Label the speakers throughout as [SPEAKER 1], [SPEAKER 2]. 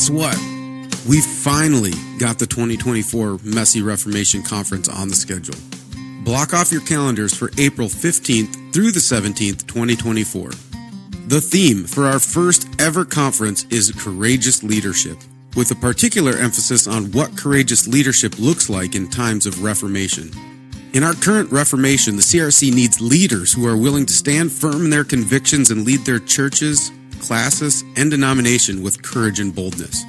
[SPEAKER 1] guess what? We finally got the 2024 Messy Reformation Conference on the schedule. Block off your calendars for April 15th through the 17th, 2024. The theme for our first ever conference is Courageous Leadership, with a particular emphasis on what courageous leadership looks like in times of Reformation. In our current Reformation, the CRC needs leaders who are willing to stand firm in their convictions and lead their churches, classes, and denomination with courage and boldness.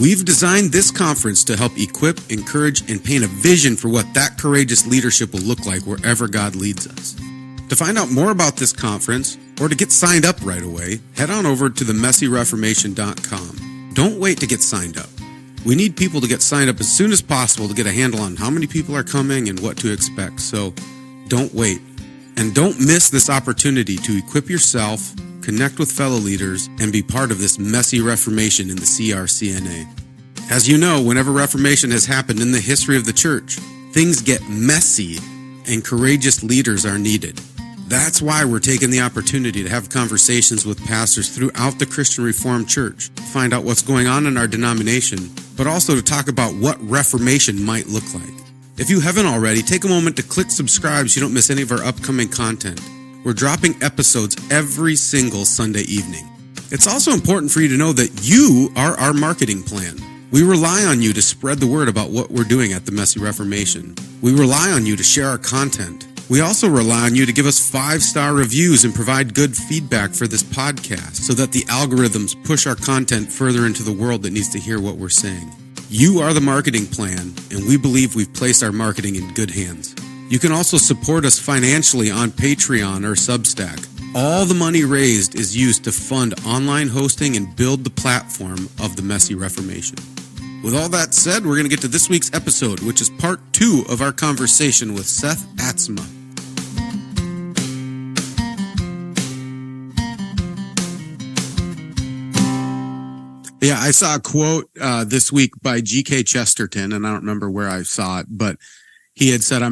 [SPEAKER 1] We've designed this conference to help equip, encourage, and paint a vision for what that courageous leadership will look like wherever God leads us. To find out more about this conference, or to get signed up right away, head on over to themessyreformation.com. Don't wait to get signed up. We need people to get signed up as soon as possible to get a handle on how many people are coming and what to expect. So don't wait. And don't miss this opportunity to equip yourself, connect with fellow leaders, and be part of this messy Reformation in the CRCNA. As you know, whenever Reformation has happened in the history of the church, things get messy and courageous leaders are needed. That's why we're taking the opportunity to have conversations with pastors throughout the Christian Reformed Church, to find out what's going on in our denomination, but also to talk about what Reformation might look like. If you haven't already, take a moment to click subscribe so you don't miss any of our upcoming content. We're dropping episodes every single Sunday evening. It's also important for you to know that you are our marketing plan. We rely on you to spread the word about what we're doing at the Messy Reformation. We rely on you to share our content. We also rely on you to give us 5-star reviews and provide good feedback for this podcast so that the algorithms push our content further into the world that needs to hear what we're saying. You are the marketing plan, and we believe we've placed our marketing in good hands. You can also support us financially on Patreon or Substack. All the money raised is used to fund online hosting and build the platform of the Messy Reformation. With all that said, we're going to get to this week's episode, which is part 2 of our conversation with Seth Atsma. Yeah, I saw a quote this week by G.K. Chesterton, and I don't remember where I saw it, but he had said,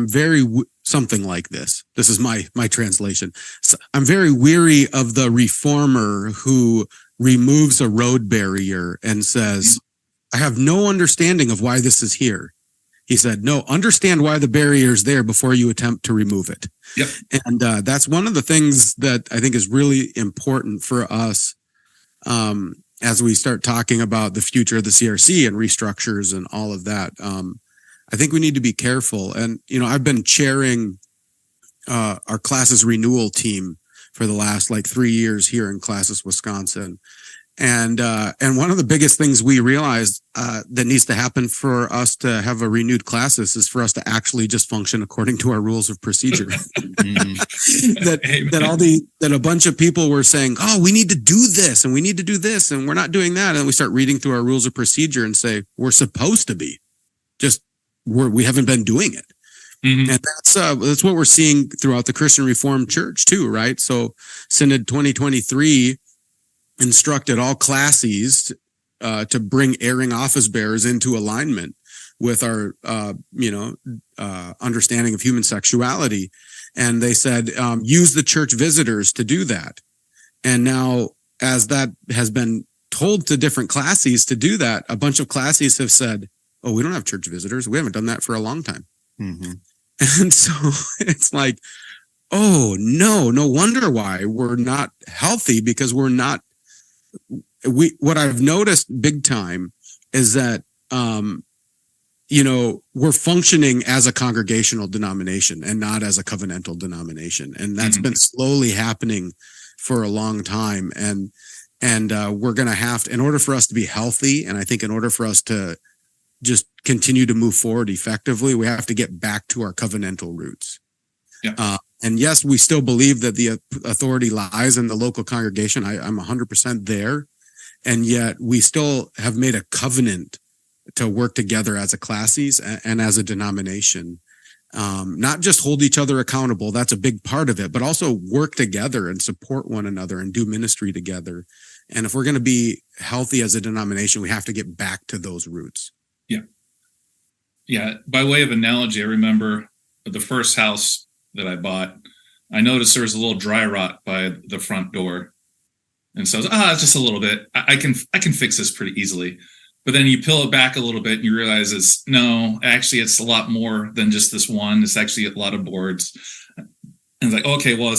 [SPEAKER 1] something like this. This is my translation. So, I'm very weary of the reformer who removes a road barrier and says, I have no understanding of why this is here. He said, no, understand why the barrier is there before you attempt to remove it.
[SPEAKER 2] Yep.
[SPEAKER 1] And that's one of the things that I think is really important for us as we start talking about the future of the CRC and restructures and all of that. I think we need to be careful. And, I've been chairing our classes renewal team for the last 3 years here in Classes, Wisconsin. And one of the biggest things we realized that needs to happen for us to have a renewed classes is for us to actually just function according to our rules of procedure. that a bunch of people were saying, oh, we need to do this and we need to do this and we're not doing that. And we start reading through our rules of procedure and say, we're supposed to be, just we haven't been doing it. Mm-hmm. And that's what we're seeing throughout the Christian Reformed Church too, right? So Synod 2023 instructed all classes to bring erring office bearers into alignment with our, understanding of human sexuality. And they said, use the church visitors to do that. And now, as that has been told to different classes to do that, a bunch of classes have said, oh, we don't have church visitors. We haven't done that for a long time. Mm-hmm. And so it's like, oh, no wonder why we're not healthy, because we're not. What I've noticed big time is that, we're functioning as a congregational denomination and not as a covenantal denomination. And that's been slowly happening for a long time. And we're going to have to, in order for us to be healthy, and I think in order for us to just continue to move forward effectively, we have to get back to our covenantal roots. Yeah. And yes, we still believe that the authority lies in the local congregation. I'm 100% there. And yet we still have made a covenant to work together as a classes and as a denomination. Not just hold each other accountable. That's a big part of it, but also work together and support one another and do ministry together. And if we're going to be healthy as a denomination, we have to get back to those roots.
[SPEAKER 2] Yeah. Yeah. By way of analogy, I remember the first house that I bought, I noticed there was a little dry rot by the front door. And so it's just a little bit. I can fix this pretty easily. But then you peel it back a little bit and you realize it's a lot more than just this one. It's actually a lot of boards. And it's like, okay, well,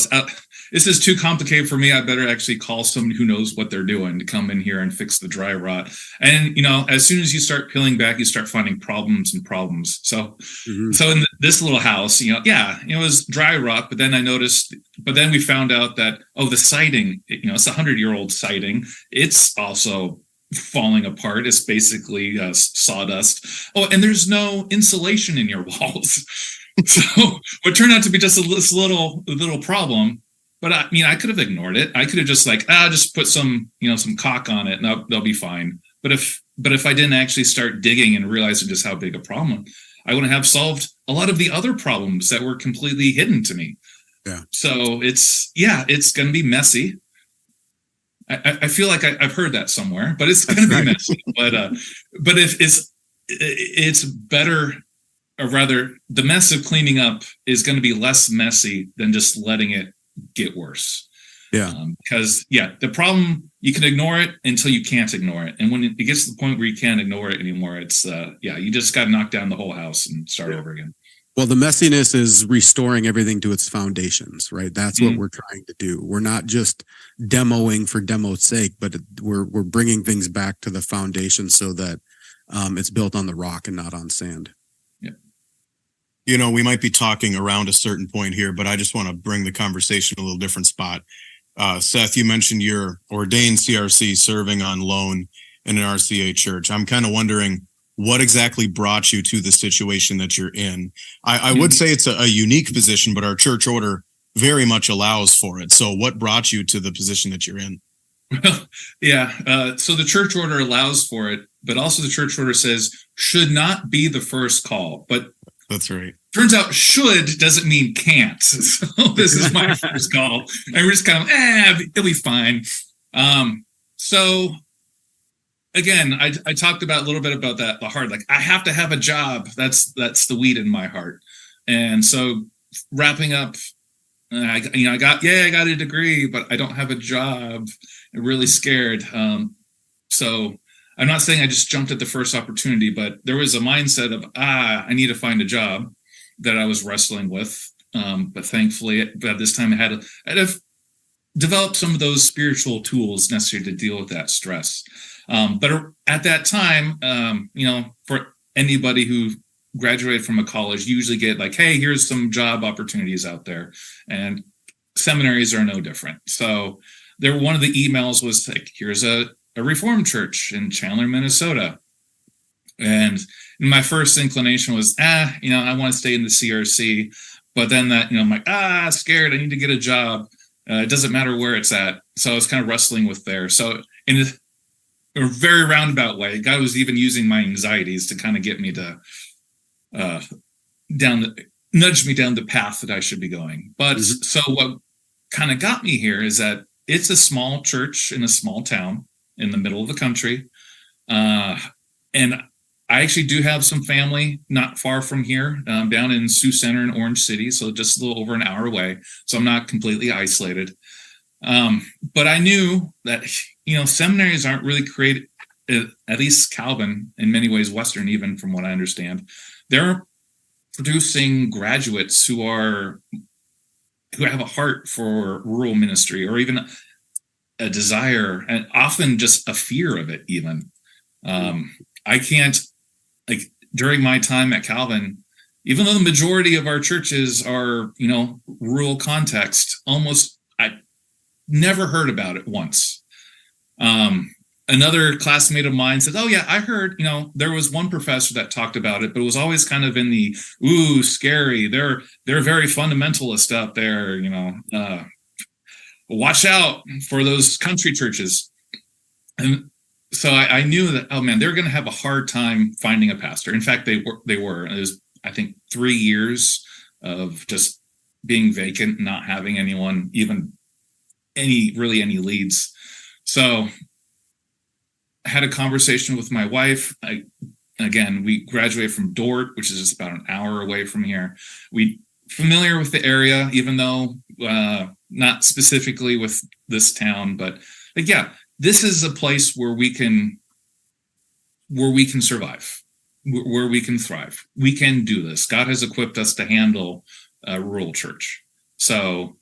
[SPEAKER 2] this is too complicated for me. I better actually call somebody who knows what they're doing to come in here and fix the dry rot. And, as soon as you start peeling back, you start finding problems and problems. So in this little house, it was dry rot, but then we found out that, the siding, it's a 100-year-old siding. It's also falling apart. It's basically sawdust. Oh, and there's no insulation in your walls. So what turned out to be just this little problem. But I could have ignored it. I could have just just put some caulk on it and they'll be fine. But if I didn't actually start digging and realizing just how big a problem, I wouldn't have solved a lot of the other problems that were completely hidden to me.
[SPEAKER 1] Yeah.
[SPEAKER 2] So it's going to be messy. I feel like I've heard that somewhere, but it's going to be messy. But if it's better, or rather, the mess of cleaning up is going to be less messy than just letting it get worse.
[SPEAKER 1] Yeah.
[SPEAKER 2] Because the problem, you can ignore it until you can't ignore it, and when it gets to the point where you can't ignore it anymore, it's you just got to knock down the whole house and start over again.
[SPEAKER 1] Well, the messiness is restoring everything to its foundations, right? That's what we're trying to do. We're not just demoing for demo's sake, but we're bringing things back to the foundation so that it's built on the rock and not on sand.
[SPEAKER 3] Yeah. We might be talking around a certain point here, but I just want to bring the conversation a little different spot. Seth, you mentioned you're ordained CRC serving on loan in an RCA church. I'm kind of wondering, what exactly brought you to the situation that you're in? I would say it's a unique position, but our church order very much allows for it. So what brought you to the position that you're in?
[SPEAKER 2] Well, so the church order allows for it, but also the church order says should not be the first call. But
[SPEAKER 3] that's right.
[SPEAKER 2] Turns out should doesn't mean can't. So this is my first call. And we're just kind of, it'll be fine. So again, I talked about a little bit about that, the heart, I have to have a job. That's the weed in my heart. And so wrapping up, I got a degree, but I don't have a job. I'm really scared. So I'm not saying I just jumped at the first opportunity, but there was a mindset of, I need to find a job that I was wrestling with. But thankfully at this time I had to develop some of those spiritual tools necessary to deal with that stress. But at that time, for anybody who graduated from a college, you usually get hey, here's some job opportunities out there, and seminaries are no different. So one of the emails was here's a Reformed church in Chandler, Minnesota. And my first inclination was, I want to stay in the CRC. But then I'm like, scared. I need to get a job. It doesn't matter where it's at. So I was kind of wrestling with there. So in a very roundabout way, God was even using my anxieties to kind of get me to nudge me down the path that I should be going. But so what kind of got me here is that it's a small church in a small town in the middle of the country. And I actually do have some family not far from here, down in Sioux Center in Orange City. So just a little over an hour away. So I'm not completely isolated. But I knew that, seminaries aren't really created, at least Calvin, in many ways, Western, even from what I understand. They're producing graduates who have a heart for rural ministry, or even a desire, and often just a fear of it even. I can't, during my time at Calvin, even though the majority of our churches are, rural context, almost I never heard about it once. Another classmate of mine said, "Oh yeah, I heard, there was one professor that talked about it, but it was always kind of in the, scary. They're very fundamentalist out there, watch out for those country churches." And so I knew that, they're going to have a hard time finding a pastor. In fact, they were. It was, I think, 3 years of just being vacant, not having anyone, even any leads. So I had a conversation with my wife. We graduated from Dort, which is just about an hour away from here. We familiar with the area, even though not specifically with this town, but like, yeah, this is a place where we can survive, where we can thrive. We can do this. God has equipped us to handle a rural church. So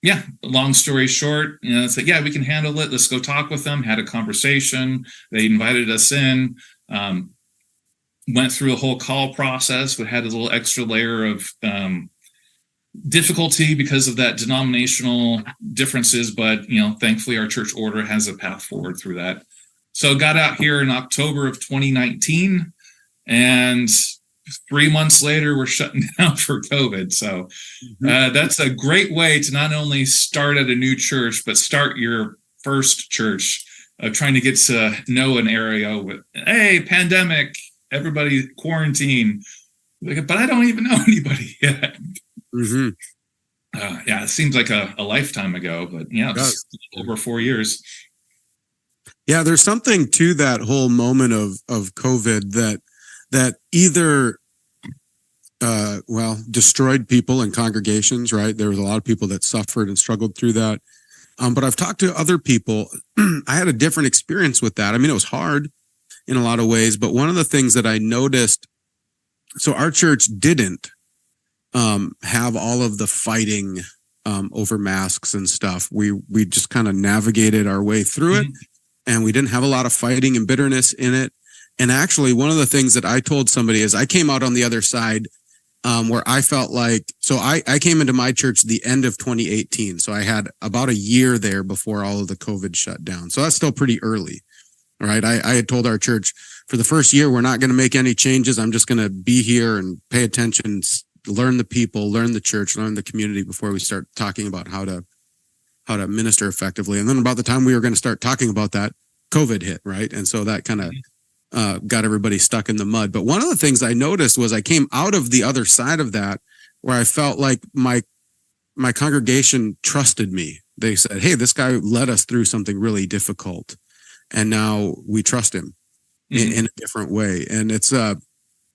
[SPEAKER 2] yeah, long story short, it's like, yeah, we can handle it. Let's go talk with them. Had a conversation. They invited us in, went through a whole call process. We had a little extra layer of difficulty because of that denominational differences, but thankfully our church order has a path forward through that. So got out here in October of 2019, and 3 months later we're shutting down for COVID. So that's a great way to not only start at a new church, but start your first church of trying to get to know an area with, hey, pandemic, everybody quarantine, but I don't even know anybody yet. Yeah, it seems like a lifetime ago, but it's over 4 years.
[SPEAKER 1] Yeah, there's something to that whole moment of COVID that either destroyed people and congregations, right? There was a lot of people that suffered and struggled through that. But I've talked to other people. I had a different experience with that. I mean, it was hard in a lot of ways, but one of the things that I noticed, so our church didn't have all of the fighting over masks and stuff. We just kind of navigated our way through it, and we didn't have a lot of fighting and bitterness in it. And actually, one of the things that I told somebody is I came out on the other side where I felt like, so I came into my church the end of 2018. So I had about a year there before all of the COVID shut down. So that's still pretty early. All right. I had told our church for the first year, we're not going to make any changes. I'm just going to be here and pay attention, learn the people, learn the church, learn the community before we start talking about how to minister effectively. And then about the time we were going to start talking about that, COVID hit, right? And so that kind of got everybody stuck in the mud. But one of the things I noticed was I came out of the other side of that where I felt like my congregation trusted me. They said, hey, this guy led us through something really difficult, and now we trust him in a different way. And it's I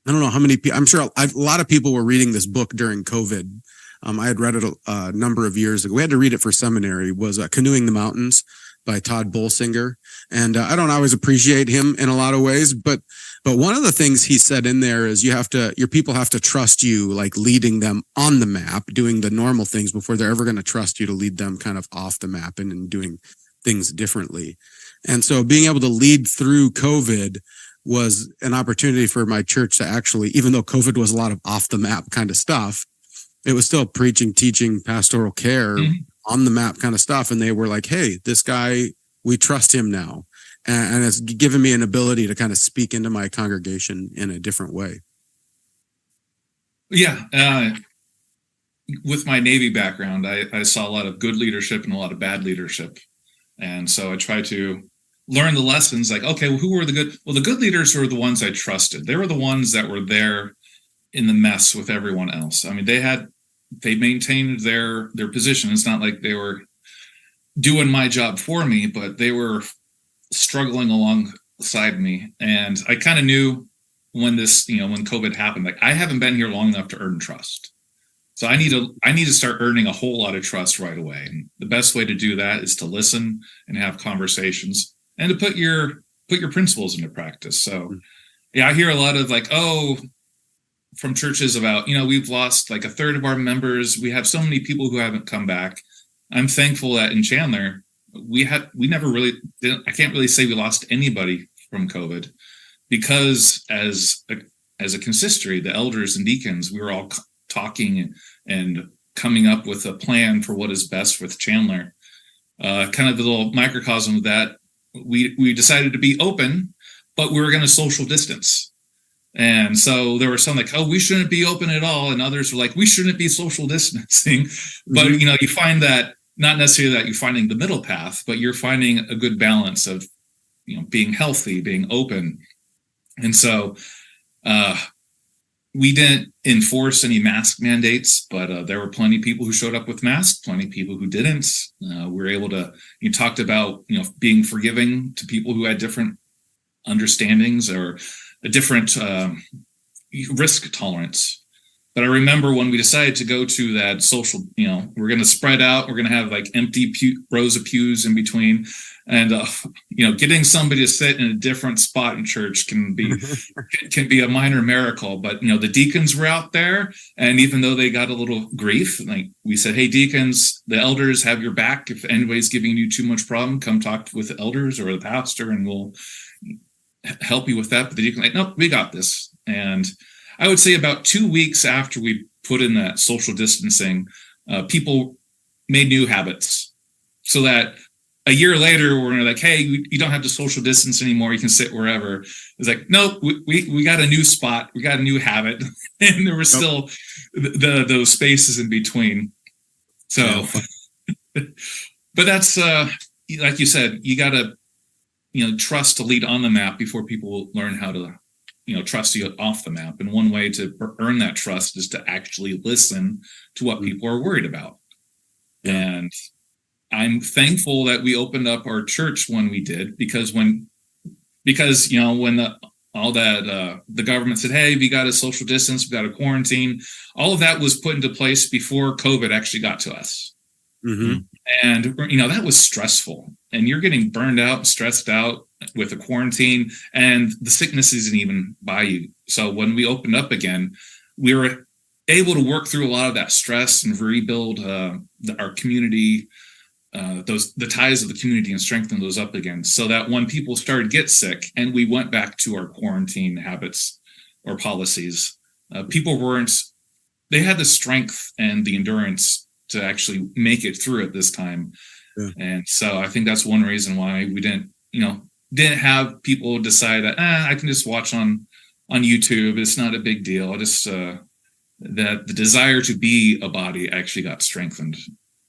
[SPEAKER 1] don't know how many people, I'm sure a lot of people were reading this book during COVID. I had read it a number of years ago. We had to read it for seminary. It was Canoeing the Mountains by Todd Bolsinger. And I don't always appreciate him in a lot of ways, but one of the things he said in there is your people have to trust you, like leading them on the map, doing the normal things before they're ever going to trust you to lead them kind of off the map and doing things differently. And so being able to lead through COVID was an opportunity for my church to actually, even though COVID was a lot of off the map kind of stuff, it was still preaching, teaching, pastoral care, on the map kind of stuff. And they were like, hey, this guy, we trust him now. And it's given me an ability to kind of speak into my congregation in a different way.
[SPEAKER 2] Yeah. With my Navy background, I saw a lot of good leadership and a lot of bad leadership. And so I try to learn the lessons, like, okay, well, who were the good? Well, the good leaders were the ones I trusted. They were the ones that were there in the mess with everyone else. I mean, they maintained their position. It's not like they were doing my job for me, but they were struggling alongside me. And I kind of knew when when COVID happened, like, I haven't been here long enough to earn trust. So I need to start earning a whole lot of trust right away. And the best way to do that is to listen and have conversations and to put your principles into practice. So yeah, I hear a lot of like, from churches about, we've lost like a third of our members. We have so many people who haven't come back. I'm thankful that in Chandler, we never really didn't, I can't really say we lost anybody from COVID, because as a consistory, the elders and deacons, we were all talking and coming up with a plan for what is best with Chandler. Kind of a little microcosm of that, we decided to be open, but we were going to social distance. And so there were some like, we shouldn't be open at all. And others were like, we shouldn't be social distancing. But, you find that not necessarily that you're finding the middle path, but you're finding a good balance of, being healthy, being open. And so we didn't enforce any mask mandates, but there were plenty of people who showed up with masks, plenty of people who didn't. We were able to, you talked about, being forgiving to people who had different understandings or a different risk tolerance. But I remember when we decided to go to that social, we're going to spread out. We're going to have like empty rows of pews in between. And, getting somebody to sit in a different spot in church can be a minor miracle. But, the deacons were out there. And even though they got a little grief, like we said, hey, deacons, the elders have your back. If anybody's giving you too much problem, come talk with the elders or the pastor and we'll help you with that. But the deacon, like, nope, we got this. And I would say about 2 weeks after we put in that social distancing, people made new habits so that a year later, we're like, hey, you don't have to social distance anymore. You can sit wherever. It's like, no, we got a new spot. We got a new habit. And there were still those spaces in between. So, but that's, like you said, you got to, trust to lead on the map before people learn how to, trust you off the map. And one way to earn that trust is to actually listen to what people are worried about. Yeah. And I'm thankful that we opened up our church when we did, because when the government said, hey, we got a social distance, we got a quarantine, all of that was put into place before COVID actually got to us. Mm-hmm. And, that was stressful, and you're getting burned out, stressed out with a quarantine, and the sickness isn't even by you. So when we opened up again, we were able to work through a lot of that stress and rebuild our community, the ties of the community, and strengthen those up again, so that when people started to get sick and we went back to our quarantine habits or policies, they had the strength and the endurance to actually make it through at this time. Yeah. And so I think that's one reason why we didn't have people decide that I can just watch on YouTube. It's not a big deal. That the desire to be a body actually got strengthened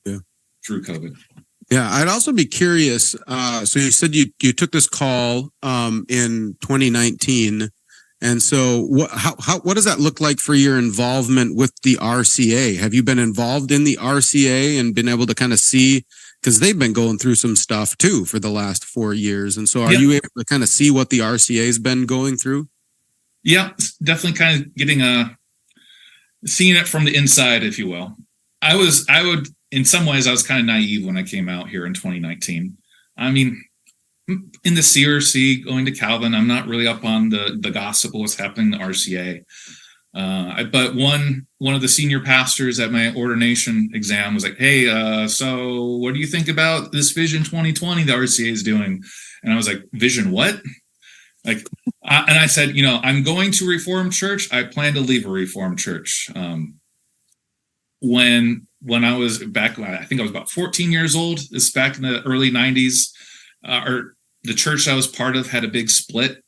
[SPEAKER 2] through COVID.
[SPEAKER 1] Yeah, I'd also be curious. So you said you took this call in 2019. And so what does that look like for your involvement with the RCA? Have you been involved in the RCA and been able to kind of see, because they've been going through some stuff too for the last 4 years. And so are you able to kind of see what the RCA has been going through?
[SPEAKER 2] Yeah, definitely kind of getting seeing it from the inside, if you will. In some ways, I was kind of naive when I came out here in 2019. I mean, in the CRC, going to Calvin, I'm not really up on the gossip of what's happening in the RCA. But one of the senior pastors at my ordination exam was like, hey, so what do you think about this Vision 2020 the RCA is doing? And I was like, Vision what? And I said, I'm going to Reformed Church. I plan to leave a Reformed Church. When I was back, I think I was about 14 years old. This is back in the early 90s. The church I was part of had a big split,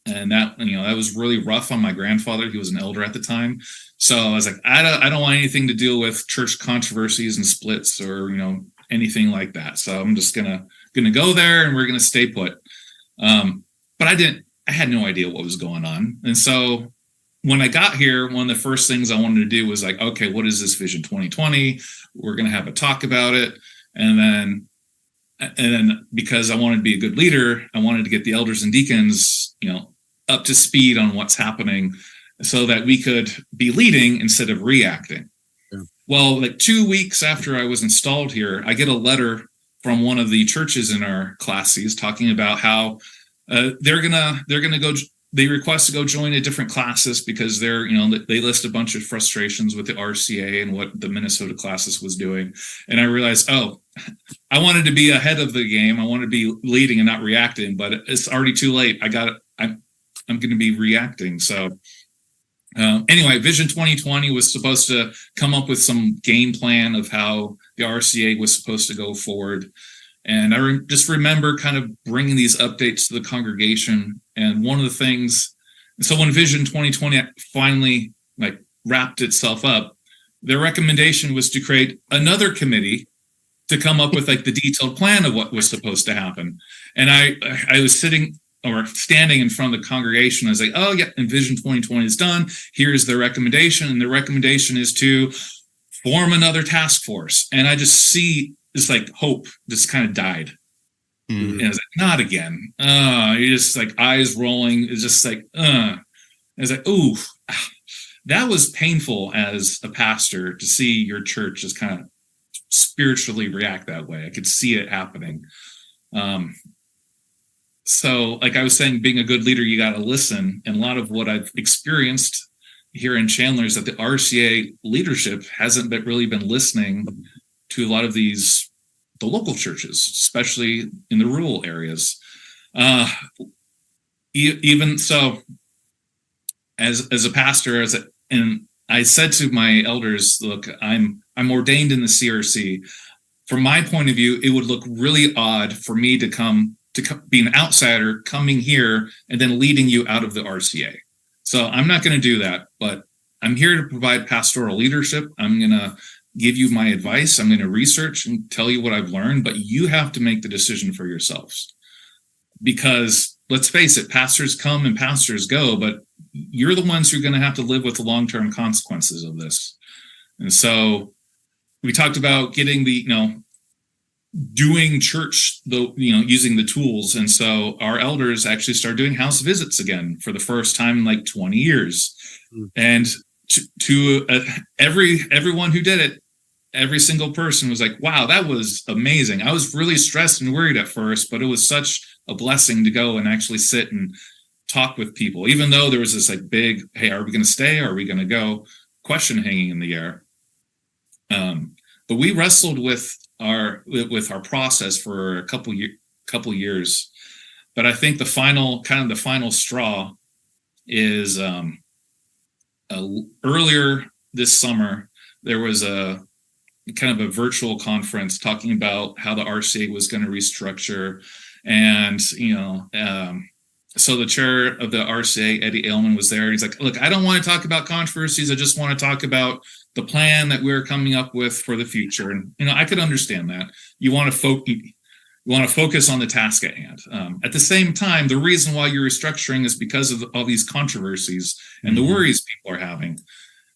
[SPEAKER 2] and that was really rough on my grandfather. He was an elder at the time, so I was like, I don't want anything to deal with church controversies and splits or anything like that. So I'm just gonna go there, and we're gonna stay put. But I had no idea what was going on, and so when I got here, one of the first things I wanted to do was like, okay, what is this Vision 2020? We're gonna have a talk about it, and then because I wanted to be a good leader, I wanted to get the elders and deacons, up to speed on what's happening so that we could be leading instead of reacting. Yeah. Well, like 2 weeks after I was installed here, I get a letter from one of the churches in our classes talking about how they're gonna go. They request to go join a different classes because they list a bunch of frustrations with the RCA and what the Minnesota classes was doing. And I realized, I wanted to be ahead of the game. I wanted to be leading and not reacting, but it's already too late. I'm going to be reacting. So anyway, Vision 2020 was supposed to come up with some game plan of how the RCA was supposed to go forward. And I just remember kind of bringing these updates to the congregation. And one of the things, so when Vision 2020 finally wrapped itself up, their recommendation was to create another committee to come up with the detailed plan of what was supposed to happen. And I was standing in front of the congregation. I was like, oh yeah, and Vision 2020 is done. Here's the recommendation. And the recommendation is to form another task force. And I just see this hope just kind of died. Mm-hmm. And I was like, not again. You're just eyes rolling. It's just I was like, ooh. that was painful as a pastor to see your church just kind of spiritually react that way. I could see it happening. So like I was saying, being a good leader, you got to listen. And a lot of what I've experienced here in Chandler is that the RCA leadership hasn't really been listening to a lot of the local churches, especially in the rural areas. Even so, as a pastor, and I said to my elders, look, I'm ordained in the CRC. From my point of view, it would look really odd for me to be an outsider coming here and then leading you out of the RCA. So I'm not going to do that, but I'm here to provide pastoral leadership. I'm going to give you my advice. I'm going to research and tell you what I've learned, but you have to make the decision for yourselves. Because let's face it, pastors come and pastors go, but you're the ones who are going to have to live with the long-term consequences of this. And so we talked about getting doing church, using the tools. And so our elders actually started doing house visits again for the first time in like 20 years. And to everyone who did it, every single person was like, wow, that was amazing. I was really stressed and worried at first, but it was such a blessing to go and actually sit and talk with people, even though there was this like big, hey, are we going to stay? Are we going to go? Question hanging in the air. But we wrestled with our process for a couple years. But I think the final straw is earlier this summer, there was a kind of a virtual conference talking about how the RCA was going to restructure. And, so the chair of the RCA, Eddie Ailman, was there. He's like, look, I don't want to talk about controversies. I just want to talk about the plan that we're coming up with for the future. And, I could understand that. You want to focus on the task at hand. At the same time, the reason why you're restructuring is because of all these controversies and the worries people are having.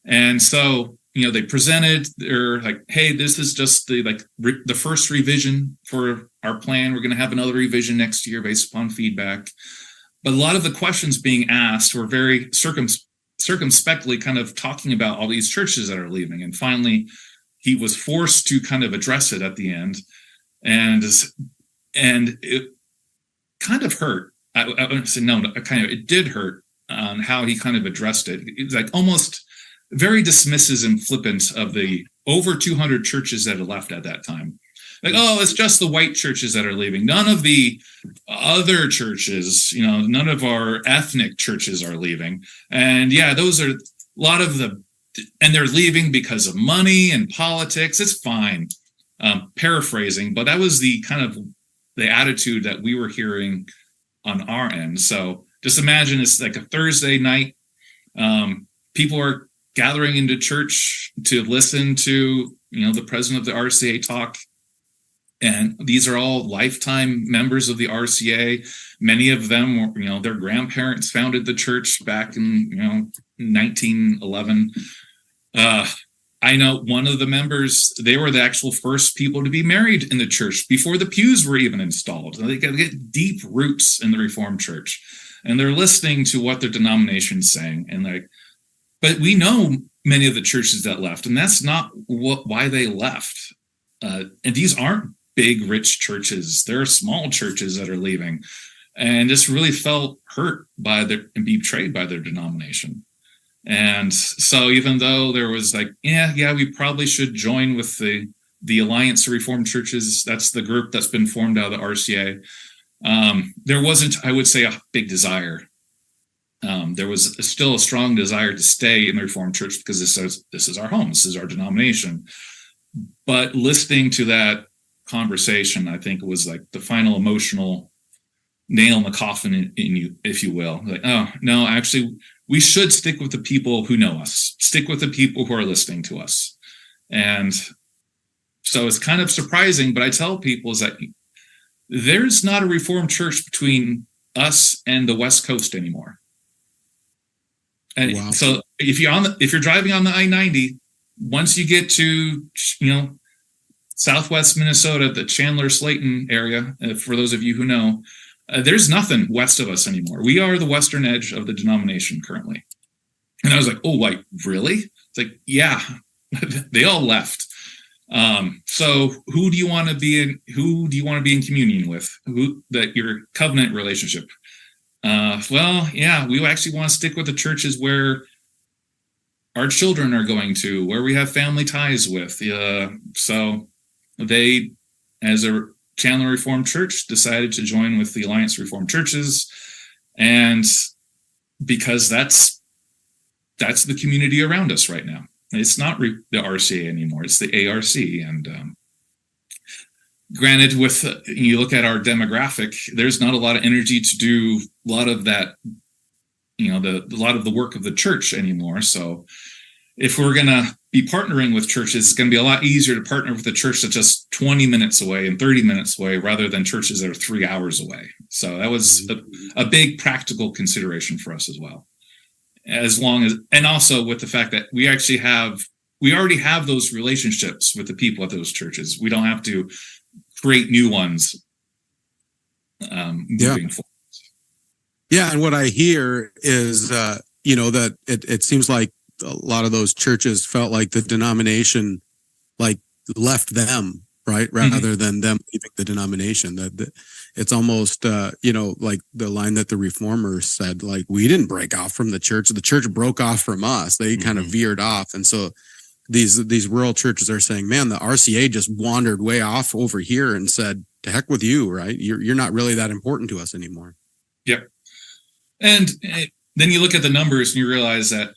[SPEAKER 2] And so, they presented, they're like, hey, this is just the first revision for our plan. We're going to have another revision next year based upon feedback. But a lot of the questions being asked were very circumspectly kind of talking about all these churches that are leaving. And finally, he was forced to kind of address it at the end. And it kind of hurt. I wouldn't say no, it did hurt on how he kind of addressed it. It's like almost very dismissive and flippant of the over 200 churches that had left at that time. Like, oh, it's just the white churches that are leaving. None of the other churches, none of our ethnic churches are leaving. And yeah, those are a lot of and they're leaving because of money and politics. It's fine. Paraphrasing, but that was the kind of the attitude that we were hearing on our end. So just imagine it's like a Thursday night. People are gathering into church to listen to, the president of the RCA talk. And these are all lifetime members of the RCA. Many of them were, their grandparents founded the church back in, 1911. I know one of the members, they were the actual first people to be married in the church before the pews were even installed. They get deep roots in the Reformed Church. And they're listening to what their denomination is saying. And but we know many of the churches that left, and that's not why they left. And these aren't big, rich churches. There are small churches that are leaving, and just really felt hurt and betrayed by their denomination. And so even though there was like, yeah, we probably should join with the Alliance of Reformed Churches, that's the group that's been formed out of the RCA, there wasn't, I would say, a big desire. There was still a strong desire to stay in the Reformed Church because this is our home, this is our denomination. But listening to that conversation, I think, was like the final emotional nail in the coffin in you, if you will. Like, oh no, actually, we should stick with the people who know us, stick with the people who are listening to us. And so it's kind of surprising, but I tell people is that there's not a Reformed church between us and the West Coast anymore. And wow. So if you're driving on the I-90, once you get to, Southwest Minnesota, the Chandler-Slayton area, for those of you who know, there's nothing west of us anymore. We are the western edge of the denomination currently. And I was like, oh, like, really? It's like, yeah, they all left. So who do you want to be in communion with? Your covenant relationship? Well, yeah, we actually want to stick with the churches where our children are going to, where we have family ties with. So they, as a Chandler Reformed Church, decided to join with the Alliance Reformed Churches, and because that's the community around us right now. It's not the RCA anymore; it's the ARC. And granted, with you look at our demographic, there's not a lot of energy to do a lot of that, a lot of the work of the church anymore. So if we're going to be partnering with churches, it's going to be a lot easier to partner with a church that's just 20 minutes away and 30 minutes away rather than churches that are 3 hours away. So that was a big practical consideration for us as well. And also with the fact that we already have those relationships with the people at those churches. We don't have to create new ones moving forward.
[SPEAKER 1] Yeah, and what I hear is, that it seems like a lot of those churches felt like the denomination, like, left them, right, rather than them leaving the denomination. That it's almost, like the line that the reformers said, like, we didn't break off from the church broke off from us. They kind of veered off, and so these rural churches are saying, man, the RCA just wandered way off over here and said, to heck with you, right? You're not really that important to us anymore.
[SPEAKER 2] Yep. And then you look at the numbers and you realize that,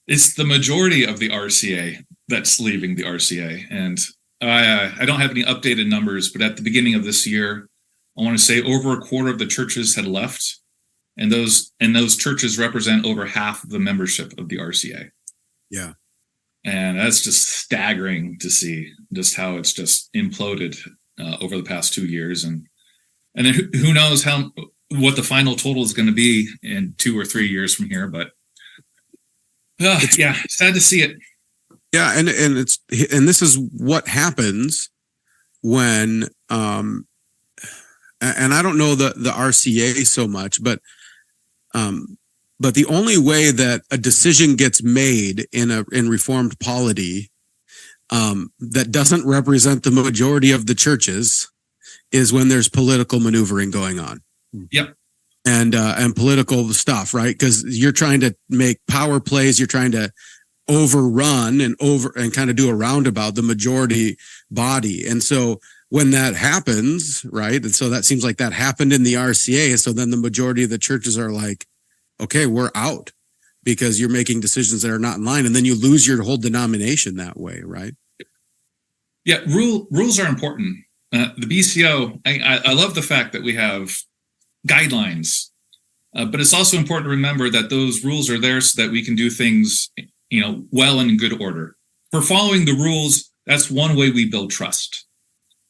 [SPEAKER 2] it's the majority of the RCA that's leaving the RCA. And I don't have any updated numbers, but at the beginning of this year, I want to say over a quarter of the churches had left. And those churches represent over half of the membership of the RCA.
[SPEAKER 1] Yeah.
[SPEAKER 2] And that's just staggering to see just how it's just imploded over the past 2 years. And then who knows what the final total is going to be in 2 or 3 years from here. But sad to see it.
[SPEAKER 1] Yeah. And this is what happens when, and I don't know the RCA so much, but the only way that a decision gets made in Reformed polity that doesn't represent the majority of the churches is when there's political maneuvering going on.
[SPEAKER 2] Yep.
[SPEAKER 1] And political stuff, right? Because you're trying to make power plays, you're trying to overrun and kind of do a roundabout the majority body. And so when that happens, right? And so that seems like that happened in the RCA. So then the majority of the churches are like, okay, we're out because you're making decisions that are not in line. And then you lose your whole denomination that way, right?
[SPEAKER 2] Yeah, rules are important. The BCO, I love the fact that we have guidelines, but it's also important to remember that those rules are there so that we can do things, well and in good order. For following the rules, that's one way we build trust.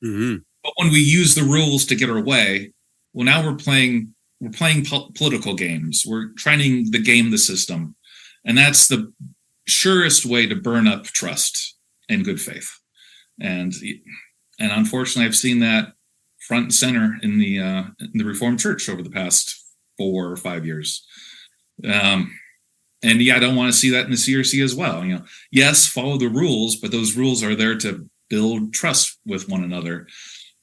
[SPEAKER 2] Mm-hmm. But when we use the rules to get our way, well, now we're playing political games. We're trying to game the system, and that's the surest way to burn up trust and good faith. And unfortunately, I've seen that front and center in the Reformed Church over the past 4 or 5 years. And I don't want to see that in the CRC as well. Yes, follow the rules, but those rules are there to build trust with one another.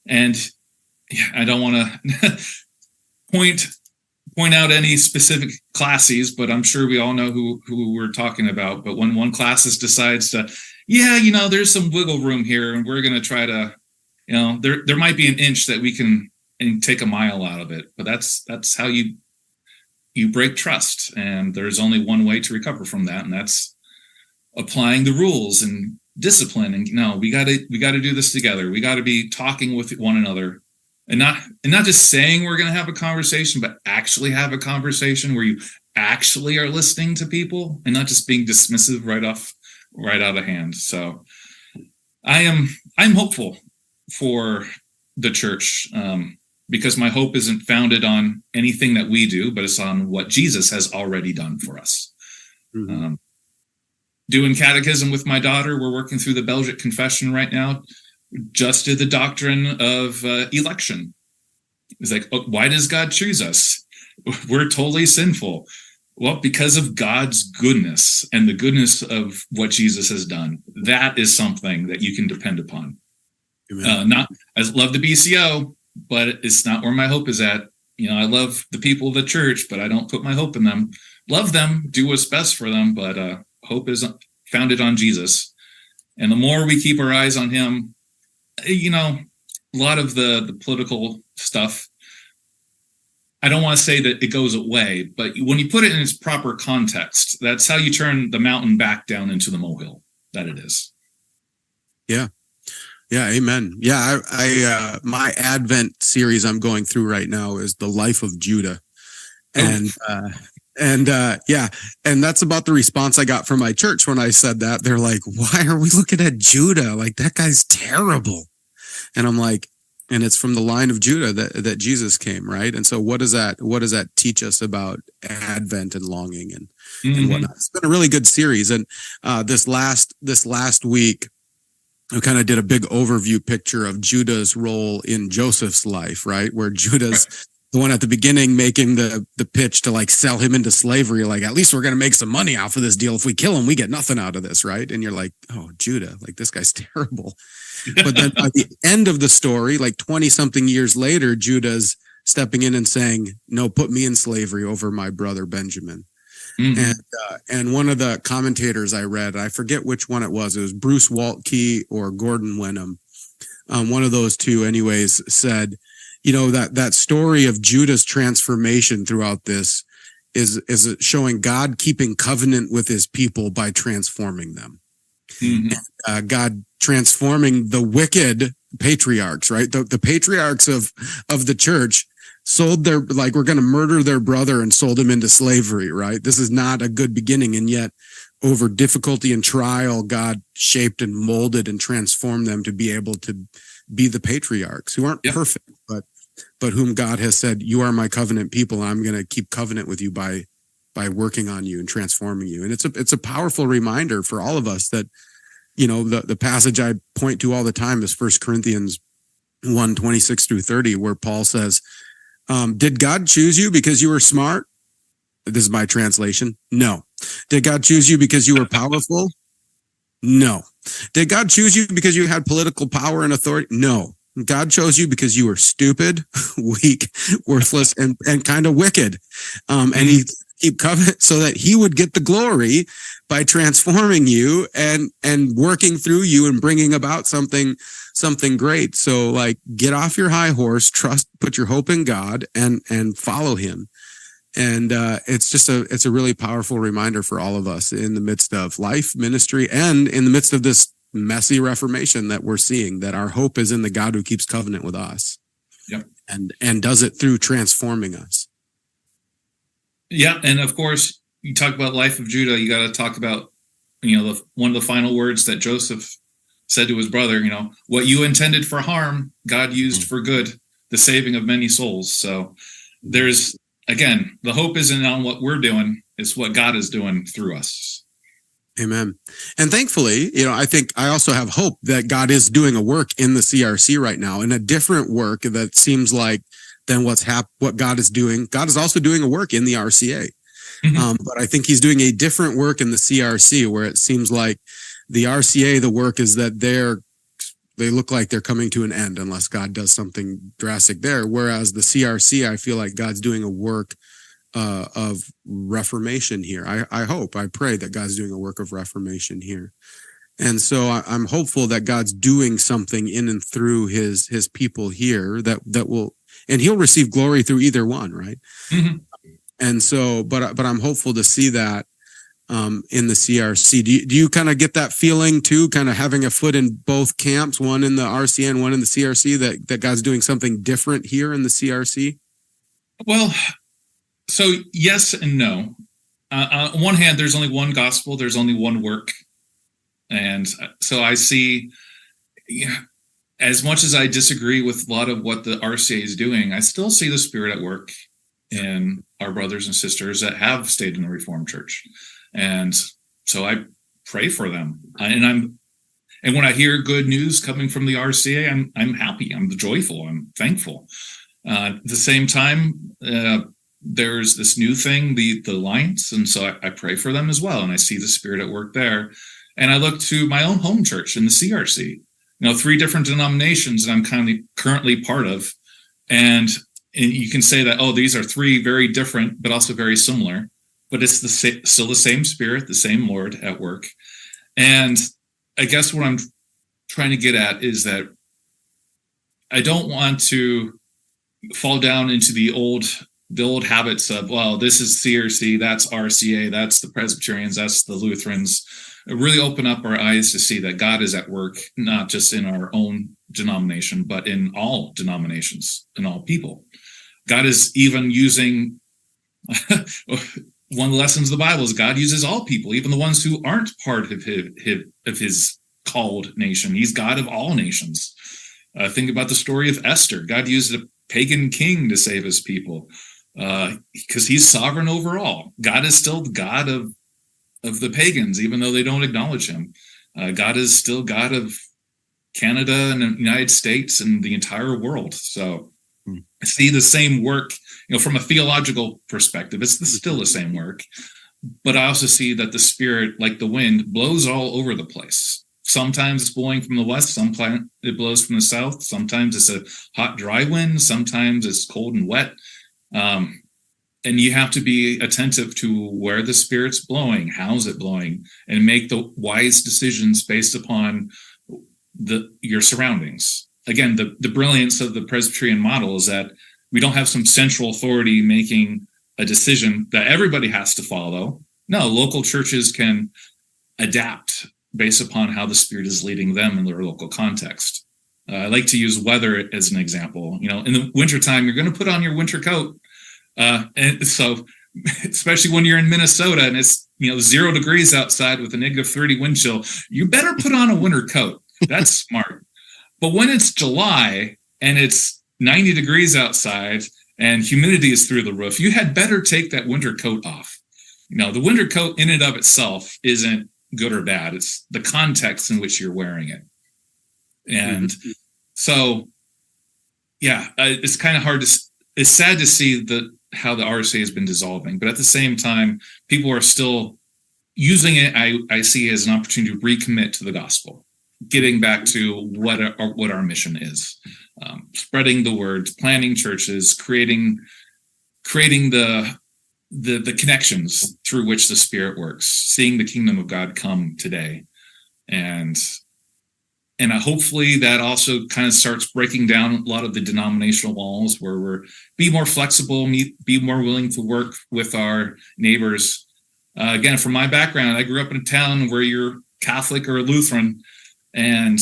[SPEAKER 2] And I don't want to point out any specific classes, but I'm sure we all know who we're talking about. But when one classis decides to, there's some wiggle room here, and we're going to try to, there might be an inch that we can take a mile out of it, but that's how you break trust. And there's only one way to recover from that, and that's applying the rules and discipline. And we got to do this together. We got to be talking with one another, and not just saying we're going to have a conversation, but actually have a conversation where you actually are listening to people and not just being dismissive right out of hand. So I'm hopeful for the church, because my hope isn't founded on anything that we do, but it's on what Jesus has already done for us. Mm-hmm. Doing catechism with my daughter, we're working through the Belgic Confession right now. Just did the doctrine of election. It's like, why does God choose us? We're totally sinful. Well, because of God's goodness and the goodness of what Jesus has done, that is something that you can depend upon. Not, I love the BCO, but it's not where my hope is at. I love the people of the church, but I don't put my hope in them. Love them, do what's best for them, but hope is founded on Jesus. And the more we keep our eyes on him, a lot of the political stuff, I don't want to say that it goes away, but when you put it in its proper context, that's how you turn the mountain back down into the molehill that it is.
[SPEAKER 1] Yeah. Yeah. Amen. Yeah. I my Advent series I'm going through right now is the life of Judah. And that's about the response I got from my church when I said that. They're like, why are we looking at Judah? Like, that guy's terrible. And I'm like, and it's from the line of Judah that Jesus came, right? And so what does that teach us about Advent and longing and whatnot? It's been a really good series. And this last week, I kind of did a big overview picture of Judah's role in Joseph's life, right? Where Judah's the one at the beginning making the pitch to like sell him into slavery. Like, at least we're going to make some money off of this deal. If we kill him, we get nothing out of this, right? And you're like, oh, Judah, like, this guy's terrible. But then at the end of the story, like 20 something years later, Judah's stepping in and saying, no, put me in slavery over my brother Benjamin. And one of the commentators I read, I forget which one it was Bruce Waltke or Gordon Wenham. One of those two anyways said, that story of Judah's transformation throughout this is showing God keeping covenant with his people by transforming them. And, God transforming the wicked patriarchs, right? The patriarchs of the church sold we're going to murder their brother and sold him into slavery, right? This is not a good beginning. And yet over difficulty and trial, God shaped and molded and transformed them to be able to be the patriarchs who aren't perfect, but whom God has said, you are my covenant people. And I'm going to keep covenant with you by working on you and transforming you. And it's a powerful reminder for all of us that, the passage I point to all the time is 1 Corinthians 1:26-30, where Paul says, did God choose you because you were smart? This is my translation. No. Did God choose you because you were powerful? No. Did God choose you because you had political power and authority? No. God chose you because you were stupid, weak, worthless, and kind of wicked. And he keep covenant so that he would get the glory by transforming you and working through you and bringing about something great. So like, get off your high horse, trust, put your hope in God and follow him. And it's a really powerful reminder for all of us in the midst of life, ministry, and in the midst of this messy Reformation that we're seeing, that our hope is in the God who keeps covenant with us.
[SPEAKER 2] Yep.
[SPEAKER 1] And does it through transforming us.
[SPEAKER 2] Yeah. And of course, you talk about life of Judah, you got to talk about, one of the final words that Joseph said to his brother, what you intended for harm, God used for good, the saving of many souls. So there's, again, the hope isn't on what we're doing, it's what God is doing through us.
[SPEAKER 1] Amen. And thankfully, I think I also have hope that God is doing a work in the CRC right now, and a different work that seems like than what God is doing. God is also doing a work in the RCA. But I think he's doing a different work in the CRC, where it seems like the RCA, the work is that they look like they're coming to an end unless God does something drastic there. Whereas the CRC, I feel like God's doing a work of reformation here. I pray that God's doing a work of reformation here. And so I'm hopeful that God's doing something in and through his people here that will, and he'll receive glory through either one, right? And so, but I'm hopeful to see that in the CRC. Do you kind of get that feeling too, kind of having a foot in both camps, one in the RCA and one in the CRC, that God's doing something different here in the CRC?
[SPEAKER 2] Well, so yes and no. On one hand, there's only one gospel, there's only one work. And so I see, as much as I disagree with a lot of what the RCA is doing, I still see the Spirit at work in our brothers and sisters that have stayed in the Reformed Church. And so I pray for them. And when I hear good news coming from the RCA, I'm happy, I'm joyful, I'm thankful. At the same time, there's this new thing, the Alliance, and so I pray for them as well, and I see the Spirit at work there. And I look to my own home church in the CRC, 3 different denominations that I'm currently part of, and you can say that, these are 3 very different, but also very similar, but it's still the same Spirit, the same Lord at work. And I guess what I'm trying to get at is that I don't want to fall down into the old habits of, well, this is CRC, that's RCA, that's the Presbyterians, that's the Lutherans. Really open up our eyes to see that God is at work, not just in our own denomination, but in all denominations, in all people. God is even using, one of the lessons of the Bible is God uses all people, even the ones who aren't part of his called nation. He's God of all nations. Think about the story of Esther. God used a pagan king to save his people because he's sovereign over all. God is still the God of the pagans, even though they don't acknowledge him. God is still God of Canada and the United States and the entire world. So I see the same work, from a theological perspective, it's still the same work. But I also see that the Spirit, like the wind, blows all over the place. Sometimes it's blowing from the west, sometimes it blows from the south, sometimes it's a hot, dry wind, sometimes it's cold and wet. And you have to be attentive to where the Spirit's blowing, how's it blowing, and make the wise decisions based upon your surroundings. Again, the brilliance of the Presbyterian model is that we don't have some central authority making a decision that everybody has to follow. No, local churches can adapt based upon how the Spirit is leading them in their local context. I like to use weather as an example. In the wintertime, you're going to put on your winter coat. And so, especially when you're in Minnesota and it's 0 degrees outside with a -30 wind chill, you better put on a winter coat. That's smart. But when it's July and it's 90 degrees outside and humidity is through the roof, you had better take that winter coat off. The winter coat in and of itself isn't good or bad. It's the context in which you're wearing it. And so, yeah, it's kind of hard it's sad to see how the RCA has been dissolving, but at the same time, people are still using it. I see as an opportunity to recommit to the gospel, getting back to what our mission is, spreading the word, planting churches, creating the connections through which the Spirit works, seeing the kingdom of God come today, and hopefully that also kind of starts breaking down a lot of the denominational walls where we're be more flexible, be more willing to work with our neighbors. Again, from my background, I grew up in a town where you're Catholic or Lutheran, and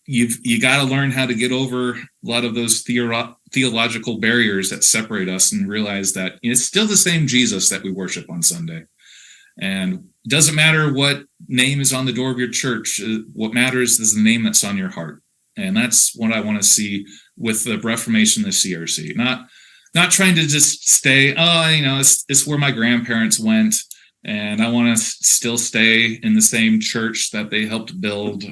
[SPEAKER 2] you got to learn how to get over a lot of those theological barriers that separate us and realize that it's still the same Jesus that we worship on Sunday. And it doesn't matter what name is on the door of your church. What matters is the name that's on your heart. And that's what I want to see with the Reformation, the CRC. Not trying to just stay, it's where my grandparents went, and I want to still stay in the same church that they helped build.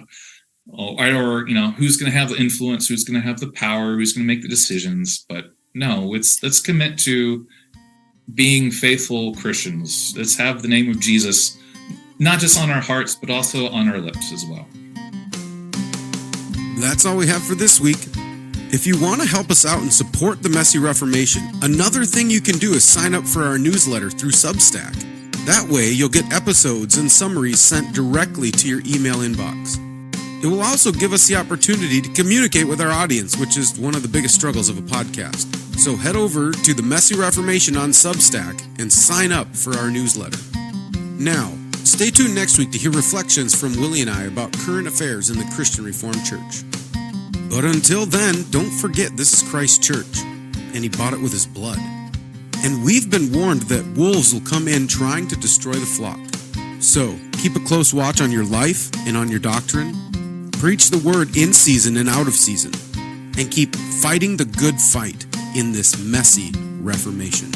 [SPEAKER 2] Or who's going to have the influence, who's going to have the power, who's going to make the decisions. But no, let's commit to being faithful Christians. Let's have the name of Jesus not just on our hearts, but also on our lips as well.
[SPEAKER 1] That's all we have for this week. If you want to help us out and support the Messy Reformation, another thing you can do is sign up for our newsletter through Substack. That way, you'll get episodes and summaries sent directly to your email inbox. It will also give us the opportunity to communicate with our audience, which is one of the biggest struggles of a podcast. So head over to the Messy Reformation on Substack and sign up for our newsletter. Now, stay tuned next week to hear reflections from Willie and I about current affairs in the Christian Reformed Church. But until then, don't forget this is Christ's church, and he bought it with his blood. And we've been warned that wolves will come in trying to destroy the flock. So, keep a close watch on your life and on your doctrine. Preach the word in season and out of season. And keep fighting the good fight in this messy Reformation.